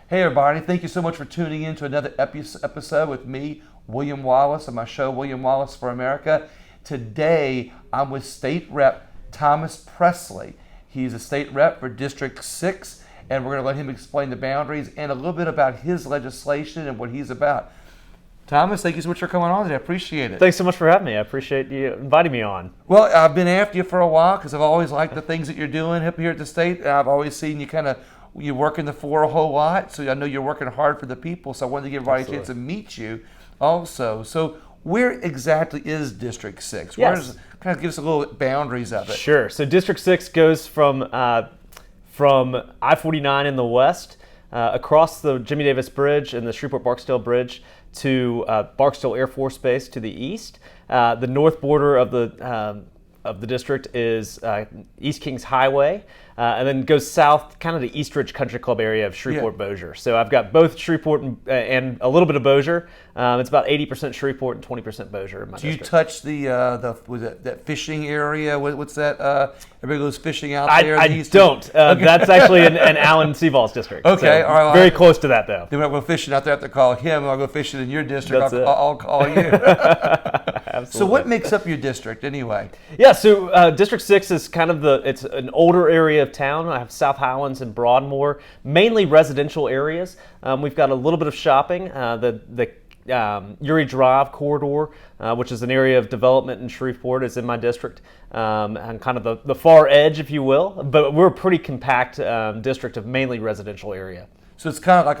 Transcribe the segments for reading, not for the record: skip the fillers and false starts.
Hey everybody, thank you so much for tuning in to another episode with me, William Wallace, and my show, William Wallace for America. Today, I'm with State Rep Thomas Presley. He's a state rep for District 6, and we're going to let him explain the boundaries and a little bit about his legislation and what he's about. Thomas, thank you so much for coming on today. I appreciate it. Thanks so much for having me. I appreciate you inviting me on. Well, I've been after you for a while because I've always liked the things that you're doing up here at the state. I've always seen you working the floor a whole lot, so I know you're working hard for the people, so I wanted to give everybody a chance to meet you also. So where exactly is District 6? Yes. Kind of give us a little boundaries of it. Sure. So District 6 goes from I-49 in the west, across the Jimmy Davis Bridge and the Shreveport-Barksdale Bridge to Barksdale Air Force Base to the east. The north border of the district is East Kings Highway, and then goes south, kind of the Eastridge Country Club area of Shreveport-Bossier. So I've got both Shreveport and a little bit of Bossier. It's about 80% Shreveport and 20% Bossier in my district. Do you touch that fishing area? What's that? Everybody goes fishing out there? I don't. Okay. That's actually in Alan Seaval's district. Okay, so all right. Very close to that, though. Then when I go fishing out there, I have to call him. I'll go fishing in your district. I'll call you. Absolutely. So what makes up your district anyway? Yeah, so District 6 is kind of it's an older area of town. I have South Highlands and Broadmoor, mainly residential areas. We've got a little bit of shopping. The Uri Drive corridor, which is an area of development in Shreveport, is in my district, and kind of the far edge, if you will. But we're a pretty compact district of mainly residential area. So it's kind of like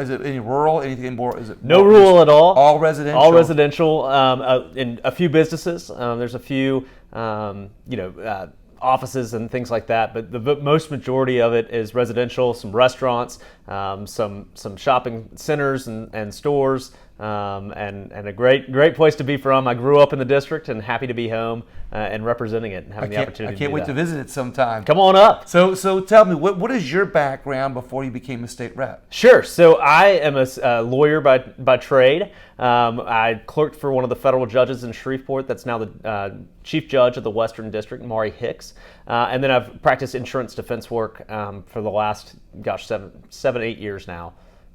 is it any rural, anything more? Is it no rural at all? All residential? All residential, in a few businesses. There's a few, offices and things like that, but the most majority of it is residential, some restaurants, some shopping centers and stores, and a great place to be from. I grew up in the district and happy to be home and representing it and having the opportunity to do that. I can't wait to visit it sometime. Come on up. So tell me, what is your background before you became a state rep? Sure. So I am a lawyer by trade. I clerked for one of the federal judges in Shreveport. That's now the chief judge of the Western District, Maury Hicks. And then I've practiced insurance defense work for the last, 7-8 years now.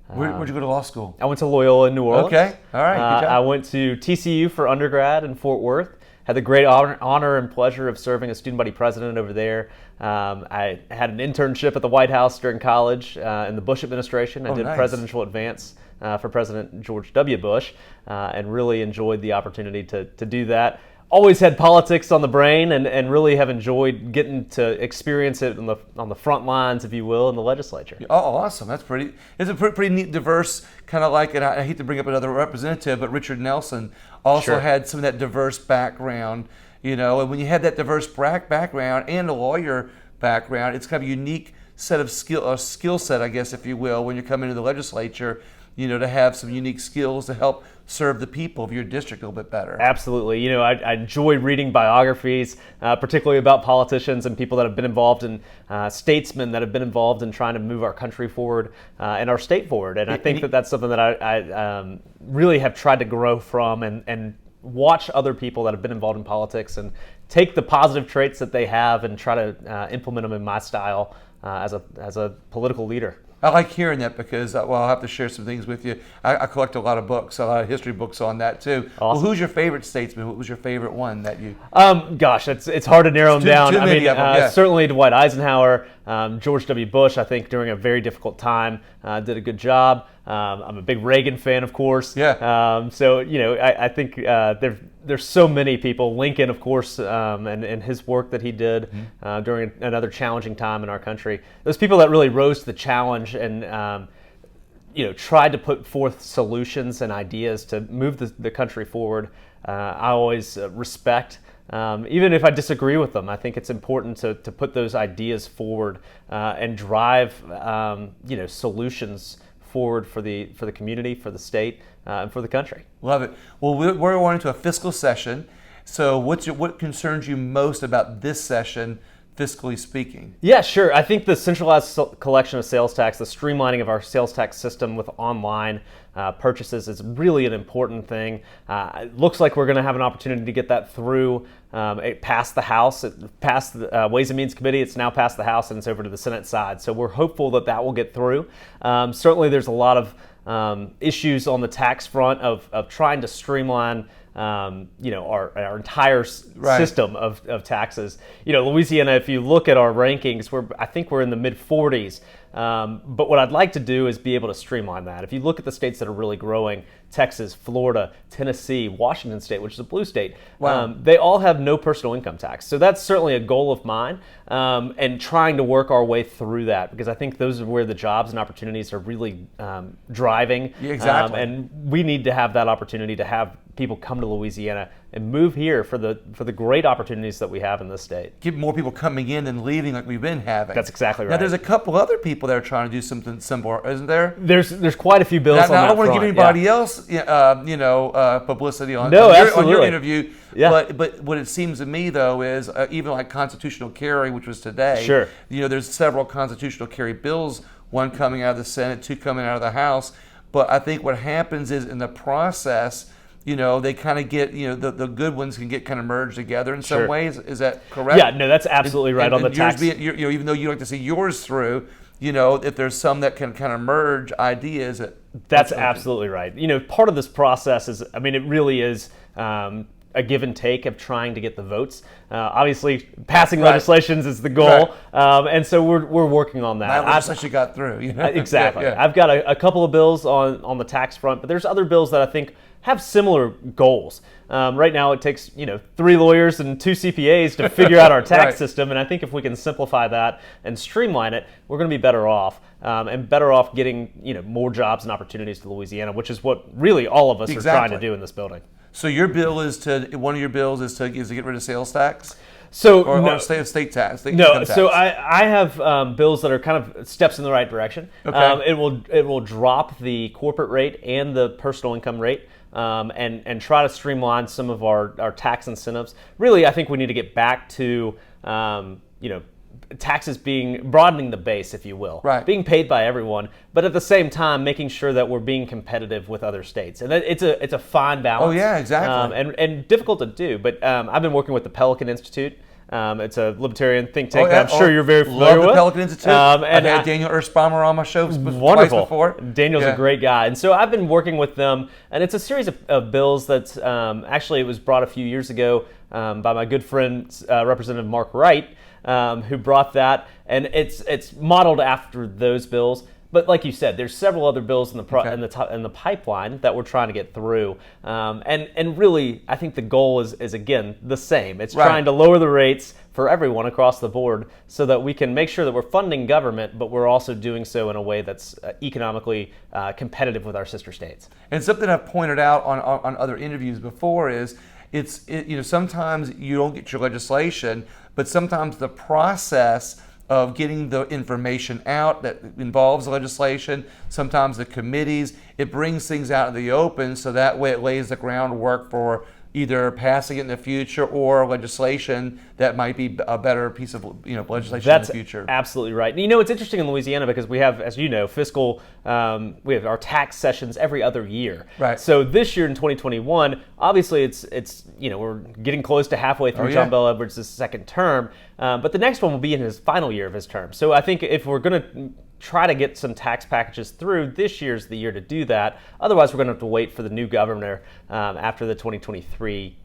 Where'd you go to law school? I went to Loyola in New Orleans. Okay, all right, good job. I went to TCU for undergrad in Fort Worth. Had the great honor and pleasure of serving as student body president over there. I had an internship at the White House during college in the Bush administration. I did presidential advance for President George W. Bush, and really enjoyed the opportunity to do that. Always had politics on the brain, and really have enjoyed getting to experience it on the front lines, if you will, in the legislature. Oh, awesome! It's a pretty neat, diverse kind of like. And I hate to bring up another representative, but Richard Nelson also had some of that diverse background. And when you have that diverse background and a lawyer background, it's kind of a unique set of skill set, I guess, if you will, when you come into the legislature. To have some unique skills to help serve the people of your district a little bit better. Absolutely. I enjoy reading biographies, particularly about politicians and people that have been involved in, statesmen that have been involved in trying to move our country forward and our state forward. And I think that's something that I really have tried to grow from and watch other people that have been involved in politics and take the positive traits that they have and try to implement them in my style as a political leader. I like hearing that because, I'll have to share some things with you. I collect a lot of books, a lot of history books on that too. Awesome. Well, who's your favorite statesman? What was your favorite one that you? It's hard to narrow them down. Too many of them, certainly Dwight Eisenhower, George W. Bush. I think during a very difficult time, did a good job. I'm a big Reagan fan, of course. Yeah. I think there's so many people. Lincoln, of course, and his work that he did during another challenging time in our country. Those people that really rose to the challenge and tried to put forth solutions and ideas to move the country forward. I always respect. Even if I disagree with them, I think it's important to put those ideas forward and drive solutions forward for the community, for the state, and for the country. Love it. Well, we're going into a fiscal session. So what concerns you most about this session fiscally speaking? Yeah, sure. I think the centralized collection of sales tax, the streamlining of our sales tax system with online purchases is really an important thing. It looks like we're going to have an opportunity to get that through. It passed the House, it passed the Ways and Means Committee, it's now passed the House, and it's over to the Senate side. So we're hopeful that that will get through. Certainly there's a lot of issues on the tax front of trying to streamline our entire system of taxes. Louisiana, if you look at our rankings, I think we're in the mid 40s. But what I'd like to do is be able to streamline that. If you look at the states that are really growing, Texas, Florida, Tennessee, Washington State, which is a blue state, they all have no personal income tax. So that's certainly a goal of mine, and trying to work our way through that, because I think those are where the jobs and opportunities are really driving. Yeah, exactly. And we need to have that opportunity to have people come to Louisiana and move here for the great opportunities that we have in this state. Get more people coming in than leaving like we've been having. That's exactly right. Now, there's a couple other people that are trying to do something similar, isn't there? There's quite a few bills on that I don't want to front. give anybody else, publicity on your absolutely. interview. Yeah. But what it seems to me, though, is even like constitutional carry, which was today. Sure. There's several constitutional carry bills, one coming out of the Senate, two coming out of the House. But I think what happens is in the process, they kind of get, the good ones can get kind of merged together in some ways. Is that correct? Yeah, no, that's absolutely right on the tax. Even though you like to see yours through, if there's some that can kind of merge ideas. That's absolutely right. Part of this process is, it really is a give and take of trying to get the votes. Obviously, passing legislations is the goal, and so we're working on that. That legislation got through. Exactly. Yeah. I've got a couple of bills on the tax front, but there's other bills that I think have similar goals. Right now, it takes 3 lawyers and 2 CPAs to figure out our tax system, and I think if we can simplify that and streamline it, we're going to be better off, and better off getting more jobs and opportunities to Louisiana, which is what really all of us are trying to do in this building. So one of your bills is to get rid of sales tax? So or estate tax. So I have bills that are kind of steps in the right direction. Okay. It will drop the corporate rate and the personal income rate, and try to streamline some of our tax incentives. Really, I think we need to get back to taxes broadening the base, if you will, being paid by everyone, but at the same time making sure that we're being competitive with other states, and it's a fine balance. Oh yeah, exactly. And difficult to do, but I've been working with the Pelican Institute. It's a libertarian think tank that I'm sure you're very familiar with. Love the Pelican Institute. I've had Daniel Erspamer on my show twice before. Daniel's a great guy. And so I've been working with them, and it's a series of bills that actually it was brought a few years ago by my good friend, Representative Mark Wright, who brought that. And it's modeled after those bills. But like you said, there's several other bills in the pipeline that we're trying to get through, and really, I think the goal is again the same. It's trying to lower the rates for everyone across the board, so that we can make sure that we're funding government, but we're also doing so in a way that's economically competitive with our sister states. And something I've pointed out on other interviews before is sometimes you don't get your legislation, but sometimes the process of getting the information out that involves the legislation, sometimes the committees, it brings things out in the open, so that way it lays the groundwork for either passing it in the future or legislation that might be a better piece of legislation in the future. That's absolutely right. And it's interesting in Louisiana because we have, as you know, we have our tax sessions every other year. Right. So this year in 2021, obviously it's we're getting close to halfway through John Bel Edwards' second term, but the next one will be in his final year of his term. So I think if we're going to try to get some tax packages through, this year's the year to do that. Otherwise, we're going to have to wait for the new governor after the 2023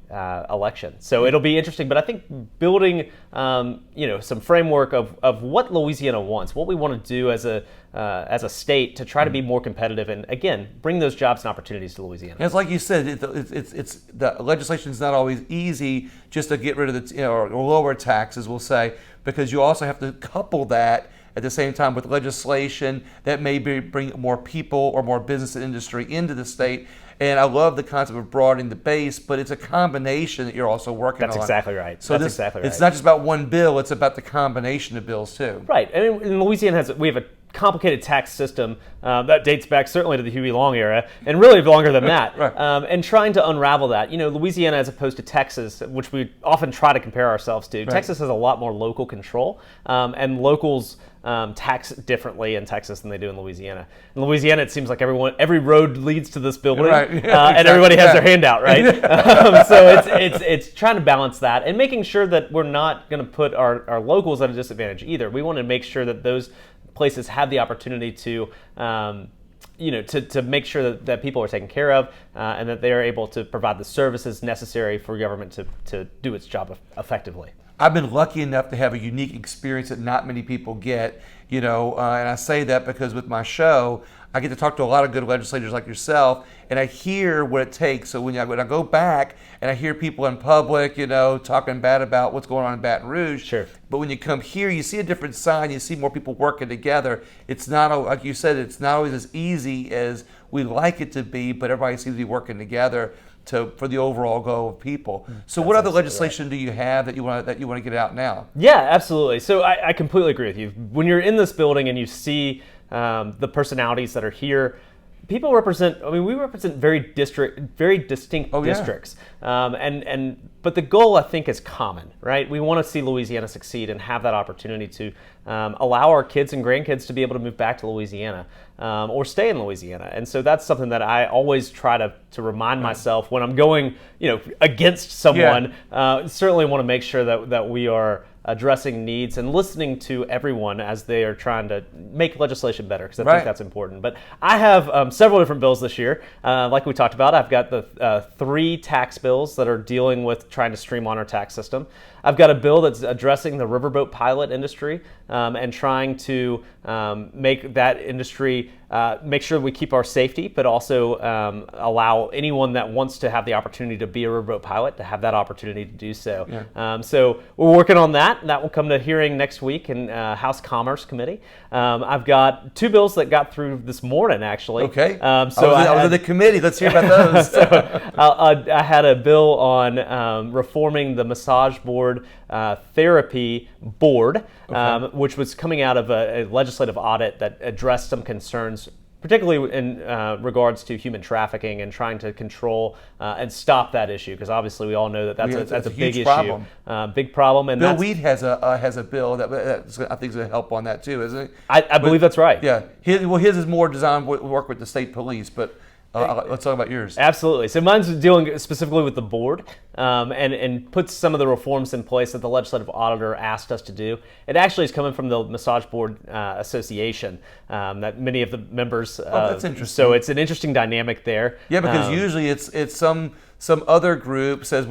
election. So it'll be interesting. But I think building, some framework of what Louisiana wants, what we want to do as a state to try to be more competitive, and again, bring those jobs and opportunities to Louisiana. It's like you said, it's the legislation is not always easy just to get rid of the or lower taxes, we'll say, because you also have to couple that at the same time with legislation that may bring more people or more business and industry into the state. And I love the concept of broadening the base, but it's a combination that you're also working on. That's exactly right. So it's not just about one bill, it's about the combination of bills too. Right. And in Louisiana we have a complicated tax system that dates back certainly to the Huey Long era, and really longer than that. Right. And trying to unravel that. Louisiana, as opposed to Texas, which we often try to compare ourselves to, Texas has a lot more local control, and locals tax differently in Texas than they do in Louisiana. In Louisiana, it seems like every road leads to this building, and everybody has their hand out, right? So it's trying to balance that and making sure that we're not going to put our locals at a disadvantage either. We want to make sure that those places have the opportunity to make sure that people are taken care of, and that they are able to provide the services necessary for government to do its job effectively. I've been lucky enough to have a unique experience that not many people get, and I say that because with my show, I get to talk to a lot of good legislators like yourself, and I hear what it takes. So when I go back and I hear people in public, talking bad about what's going on in Baton Rouge, sure. But when you come here, you see a different side. You see more people working together. It's not, like you said, it's not always as easy as we like it to be, but everybody seems to be working together for the overall goal of people. So what other legislation do you have that you want to get out now? Yeah, absolutely. So I completely agree with you. When you're in this building and you see the personalities that are here, people represent. We represent very distinct districts, but the goal, I think, is common, right? We want to see Louisiana succeed and have that opportunity to allow our kids and grandkids to be able to move back to Louisiana or stay in Louisiana. And so that's something that I always try to remind myself when I'm going, against someone. Certainly want to make sure that we are addressing needs and listening to everyone as they are trying to make legislation better, because I think that's important. But I have several different bills this year. Like we talked about, I've got the 3 tax bills that are dealing with trying to streamline our tax system. I've got a bill that's addressing the riverboat pilot industry and trying to make that industry, make sure we keep our safety, but also allow anyone that wants to have the opportunity to be a riverboat pilot to have that opportunity to do so. So we're working on that. That will come to hearing next week in House Commerce Committee. I've got 2 bills that got through this morning, actually. Okay. So I was in the committee. Let's hear about those. I had a bill on reforming the massage board therapy board, which was coming out of a legislative audit that addressed some concerns, particularly in regards to human trafficking and trying to control and stop that issue, because obviously we all know that's a big issue, big problem. And Bill Weed has a bill that I think is going to help on that too, isn't it? I believe that's right. Yeah, his is more designed to work with the state police, but. Let's talk about yours. Absolutely. So mine's dealing specifically with the board and puts some of the reforms in place that the legislative auditor asked us to do. It actually is coming from the Massage Board Association that many of the members. That's interesting. So it's an interesting dynamic there. Yeah, because usually it's some other group says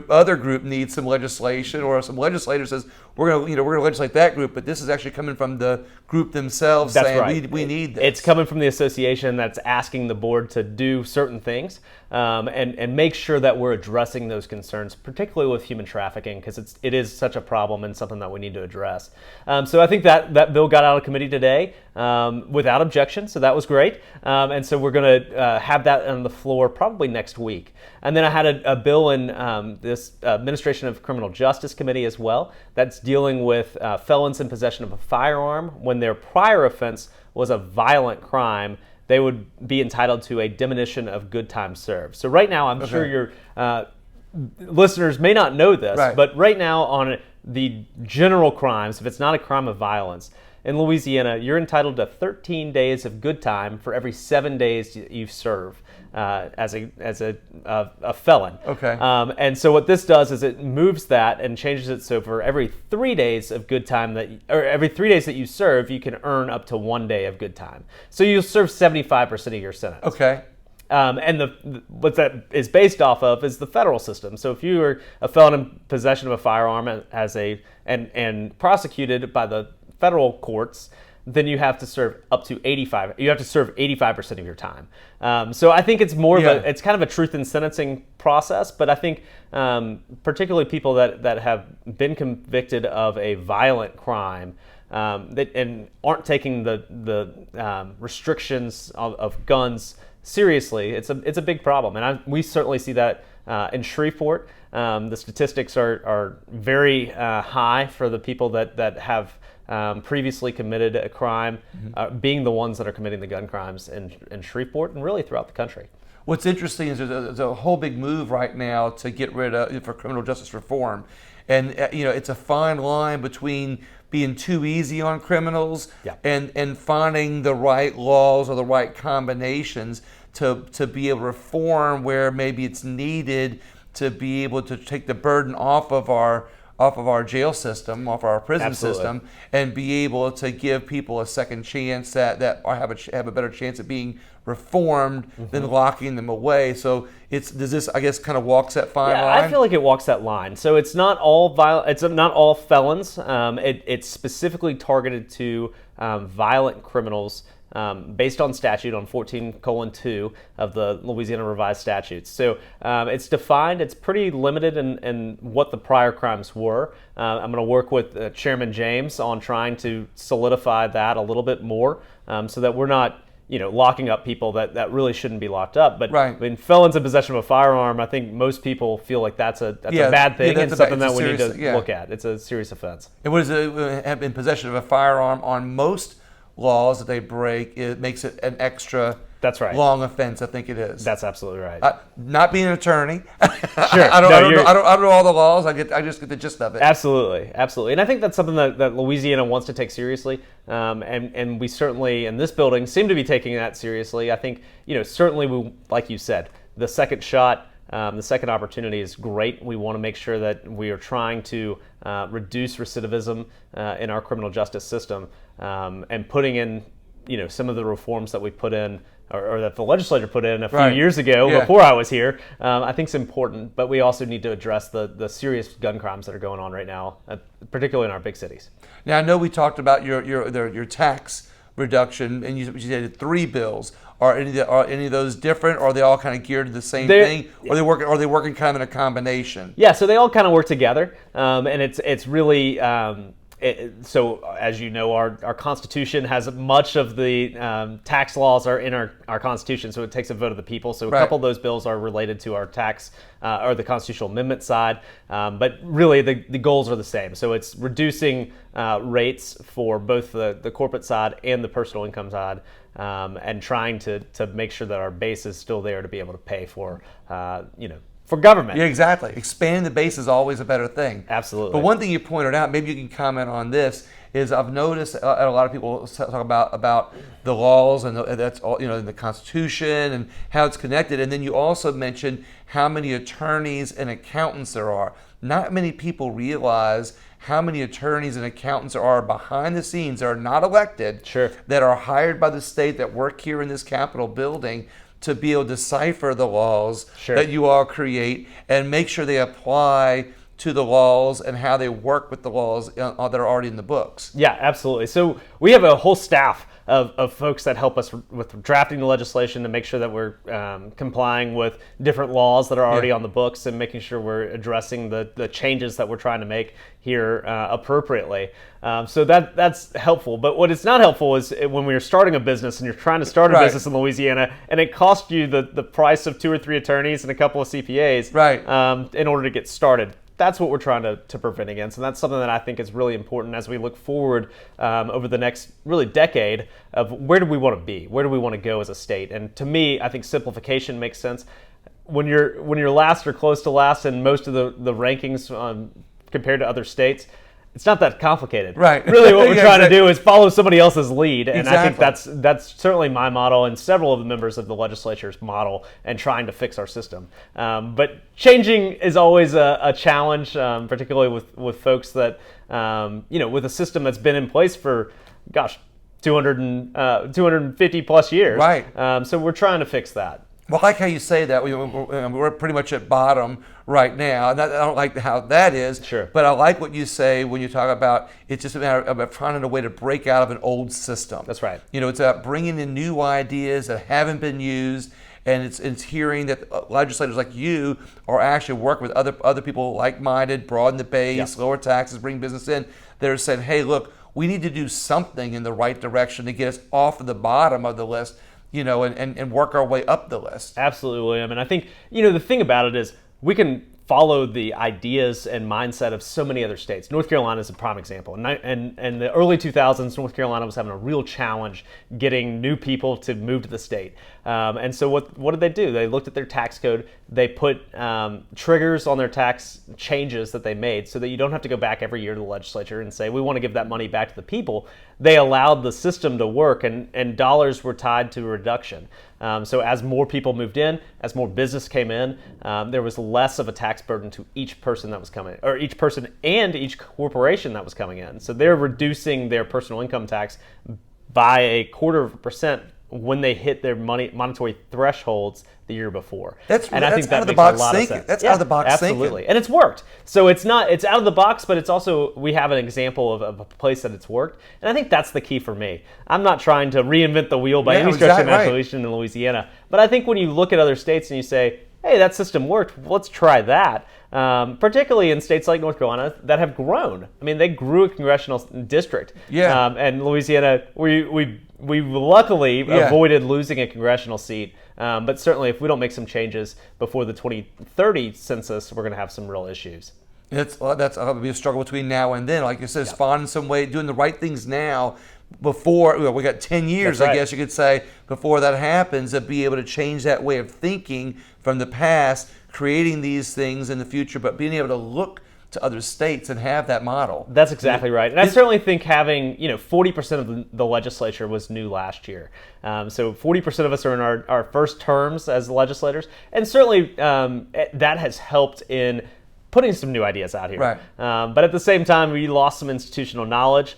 other group needs some legislation, or some legislator says we're gonna legislate that group, but this is actually coming from the group themselves. That's saying right. we need this. It's coming from the association that's asking the board to do certain things and make sure that we're addressing those concerns, particularly with human trafficking, because it is such a problem and something that we need to address. So I think that bill got out of committee today without objection, so that was great. And so we're going to have that on the floor probably next week. And then I had a bill in this Administration of Criminal Justice Committee as well that's dealing with felons in possession of a firearm when their prior offense was a violent crime. They would be entitled to a diminution of good time served. So right now, I'm sure your listeners may not know this, but right now on the general crimes, if it's not a crime of violence, in Louisiana, you're entitled to 13 days of good time for every 7 days you serve as a felon. Okay. And so what this does is it moves that and changes it so for every 3 days of good time every 3 days that you serve, you can earn up to 1 day of good time. So you'll serve 75% of your sentence. Okay. And what that is based off of is the federal system. So if you are a felon in possession of a firearm and prosecuted by the federal courts, then you have to serve up to 85. You have to serve 85% of your time. So I think it's more of it's kind of a truth in sentencing process. But I think particularly people that have been convicted of a violent crime and aren't taking the restrictions of guns seriously, it's a big problem, and we certainly see that in Shreveport. The statistics are very high for the people that have previously committed a crime, being the ones that are committing the gun crimes in Shreveport and really throughout the country. What's interesting is there's a whole big move right now to get rid of for criminal justice reform, and it's a fine line between being too easy on criminals and finding the right laws or the right combinations to be able to reform where maybe it's needed to be able to take the burden off of our jail system, off our prison system, and be able to give people a second chance that have a better chance of being reformed than locking them away. So does this, I guess, kind of walks that fine line? I feel like it walks that line. So it's not all it's not all felons. It's specifically targeted to violent criminals. Based on statute on 14:2 of the Louisiana Revised Statutes. So it's defined, it's pretty limited in what the prior crimes were. I'm going to work with Chairman James on trying to solidify that a little bit more so that we're not locking up people that really shouldn't be locked up. But I mean, felons in possession of a firearm, I think most people feel like that's a bad thing and something that we need to look at. It's a serious offense. And what is it, in possession of a firearm on most laws that they break, it makes it an extra long offense. I think it is. That's absolutely right. Not being an attorney, sure. I don't know all the laws. I just get the gist of it. Absolutely, and I think that's something that Louisiana wants to take seriously, and we certainly in this building seem to be taking that seriously. I think certainly we, like you said, the second shot. The second opportunity is great. We want to make sure that we are trying to reduce recidivism in our criminal justice system, and putting in, some of the reforms that we put in, or that the legislature put in a few years ago before I was here. I think is important, but we also need to address the serious gun crimes that are going on right now, particularly in our big cities. Now I know we talked about your tax reduction, and you did 3 bills. Are any of those different, or are they all kind of geared to the same thing? Or are they working kind of in a combination? Yeah, so they all kind of work together, and it's really so as you know, our Constitution has much of the tax laws are in our Constitution, so it takes a vote of the people. So a couple of those bills are related to our tax or the constitutional amendment side, but really the goals are the same. So it's reducing rates for both the corporate side and the personal income side. And trying to make sure that our base is still there to be able to pay for, for government. Yeah, exactly. Expanding the base is always a better thing. Absolutely. But one thing you pointed out, maybe you can comment on this, is I've noticed a lot of people talk about the laws and that's all, the Constitution and how it's connected. And then you also mentioned how many attorneys and accountants there are. Not many people realize how many attorneys and accountants there are behind the scenes that are not elected, that are hired by the state, that work here in this Capitol building to be able to decipher the laws that you all create and make sure they apply to the laws and how they work with the laws that are already in the books. Yeah, absolutely. So we have a whole staff of folks that help us with drafting the legislation to make sure that we're complying with different laws that are already on the books and making sure we're addressing the changes that we're trying to make here appropriately. So that's helpful. But what is not helpful is when we're starting a business and you're trying to start a business in Louisiana and it costs you the price of 2 or 3 attorneys and a couple of CPAs in order to get started. That's what we're trying to prevent against, and that's something that I think is really important as we look forward over the next really decade of where do we want to be, where do we want to go as a state. And to me, I think simplification makes sense. When you're last or close to last in most of the rankings compared to other states, it's not that complicated. Really what we're trying to do is follow somebody else's lead. And I think that's certainly my model and several of the members of the legislature's model and trying to fix our system. But changing is always a challenge, particularly with folks that, with a system that's been in place for, 250 plus years. So we're trying to fix that. Well, I like how you say that. We're pretty much at bottom right now. And I don't like how that is. But I like what you say when you talk about it's just a matter of finding a way to break out of an old system. That's right. It's about bringing in new ideas that haven't been used. And it's hearing that legislators like you are actually working with other people like-minded, broaden the base, lower taxes, bring business in. They're saying, hey, look, we need to do something in the right direction to get us off of the bottom of the list. And work our way up the list. Absolutely, William. And I think, the thing about it is we can followed the ideas and mindset of so many other states. North Carolina is a prime example. And in the early 2000s, North Carolina was having a real challenge getting new people to move to the state. And so what did they do? They looked at their tax code. They put triggers on their tax changes that they made so that you don't have to go back every year to the legislature and say, we want to give that money back to the people. They allowed the system to work, and dollars were tied to a reduction. So as more people moved in, as more business came in, there was less of a tax burden to each person that was coming, or each person and each corporation that was coming in. So they're reducing their personal income tax by 0.25% when they hit their monetary thresholds the year before. I think that out of the box thinking. That's out of the box absolutely. thinking. And it's worked. So it's out of the box, but it's also, we have an example of a place that it's worked. And I think that's the key for me. I'm not trying to reinvent the wheel by any stretch of the imagination in Louisiana. But I think when you look at other states and you say, hey, that system worked, let's try that. Particularly in states like North Carolina that have grown. I mean, they grew a congressional district. Yeah. And Louisiana, we luckily avoided losing a congressional seat. But certainly, if we don't make some changes before the 2030 census, we're going to have some real issues. That's going to be a struggle between now and then. Like you said, spawn some way, doing the right things now before, we got 10 years, I guess you could say, before that happens, to be able to change that way of thinking from the past, creating these things in the future, but being able to look to other states and have that model. That's exactly right. And I certainly think having, 40% of the legislature was new last year. So 40% of us are in our first terms as legislators. And certainly that has helped in putting some new ideas out here. Right. But at the same time, we lost some institutional knowledge,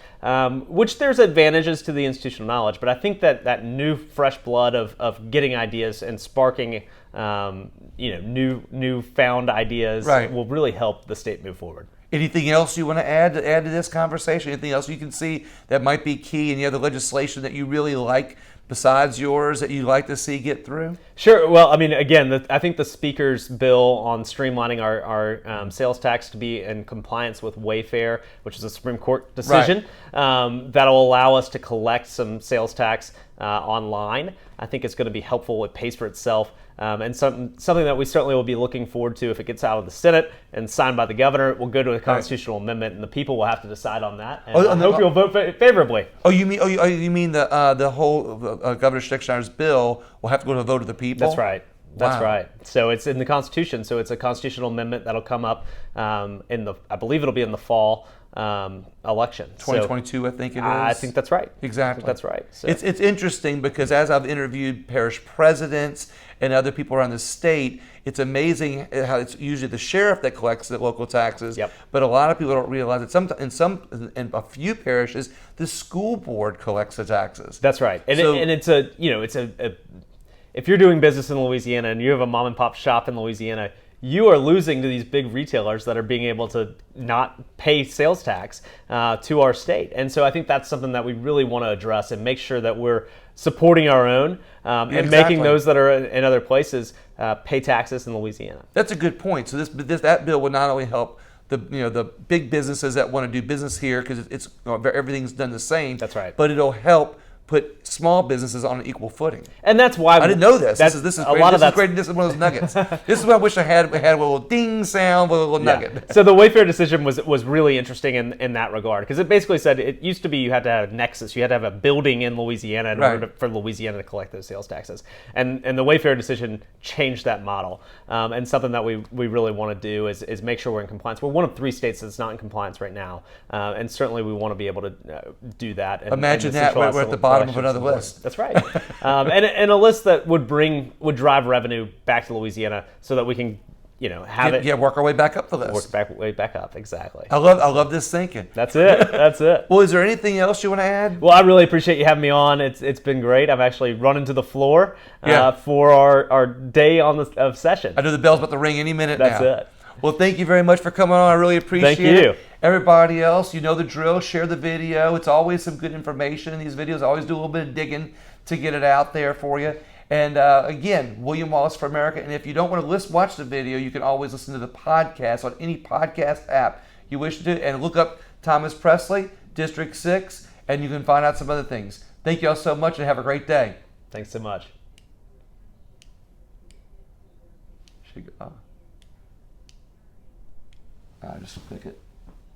which there's advantages to the institutional knowledge. But I think that new fresh blood of getting ideas and sparking new found ideas will really help the state move forward. Anything else you want to add to this conversation? Anything else you can see that might be key? Any other legislation that you really like besides yours that you'd like to see get through? Sure. Well, I mean, again, I think the Speaker's bill on streamlining our sales tax to be in compliance with Wayfair, which is a Supreme Court decision, that'll allow us to collect some sales tax online. I think it's going to be helpful. It pays for itself. And something that we certainly will be looking forward to if it gets out of the Senate and signed by the governor. It will go to a constitutional amendment, and the people will have to decide on that. And I hope you'll vote favorably. You mean the whole Governor Schexnayder's bill will have to go to a vote of the people? That's right. That's right. So it's in the Constitution. So it's a constitutional amendment that'll come up I believe it'll be in the fall election. 2022, I think it is. I think that's right. Exactly. That's right. So. It's interesting because as I've interviewed parish presidents and other people around the state, it's amazing how it's usually the sheriff that collects the local taxes. Yep. But a lot of people don't realize that in a few parishes, the school board collects the taxes. That's right. And if you're doing business in Louisiana and you have a mom and pop shop in Louisiana, you are losing to these big retailers that are being able to not pay sales tax to our state. And so I think that's something that we really want to address and make sure that we're supporting our own and making those that are in other places pay taxes in Louisiana. That's a good point. So that bill will not only help the big businesses that want to do business here because everything's done the same. That's right. But it'll help put small businesses on an equal footing. And that's why I didn't know this. This is a great. lot of that. This is one of those nuggets. This is what I wish I had. We had a little ding sound with a little nugget. So the Wayfair decision was really interesting in that regard because it basically said it used to be you had to have a nexus. You had to have a building in Louisiana in order for Louisiana to collect those sales taxes. And the Wayfair decision changed that model. And something that we really want to do is make sure we're in compliance. We're one of 3 states that's not in compliance right now. And certainly we want to be able to do that. Imagine that we're at the bottom of another list. That's right. And a list that would drive revenue back to Louisiana so that we can, work our way back up the list. Way back up, exactly. I love this thinking. That's it. Well, is there anything else you want to add? Well, I really appreciate you having me on. It's been great. I've actually run into the floor for our day of session. I know the bell's about to ring any minute now. That's it. Well, thank you very much for coming on. I really appreciate it. Thank you. Everybody else, you know the drill. Share the video. It's always some good information in these videos. I always do a little bit of digging to get it out there for you. And again, William Wallace for America. And if you don't want to watch the video, you can always listen to the podcast on any podcast app you wish to do. And look up Thomas Presley, District 6, and you can find out some other things. Thank you all so much and have a great day. Thanks so much. Just click it.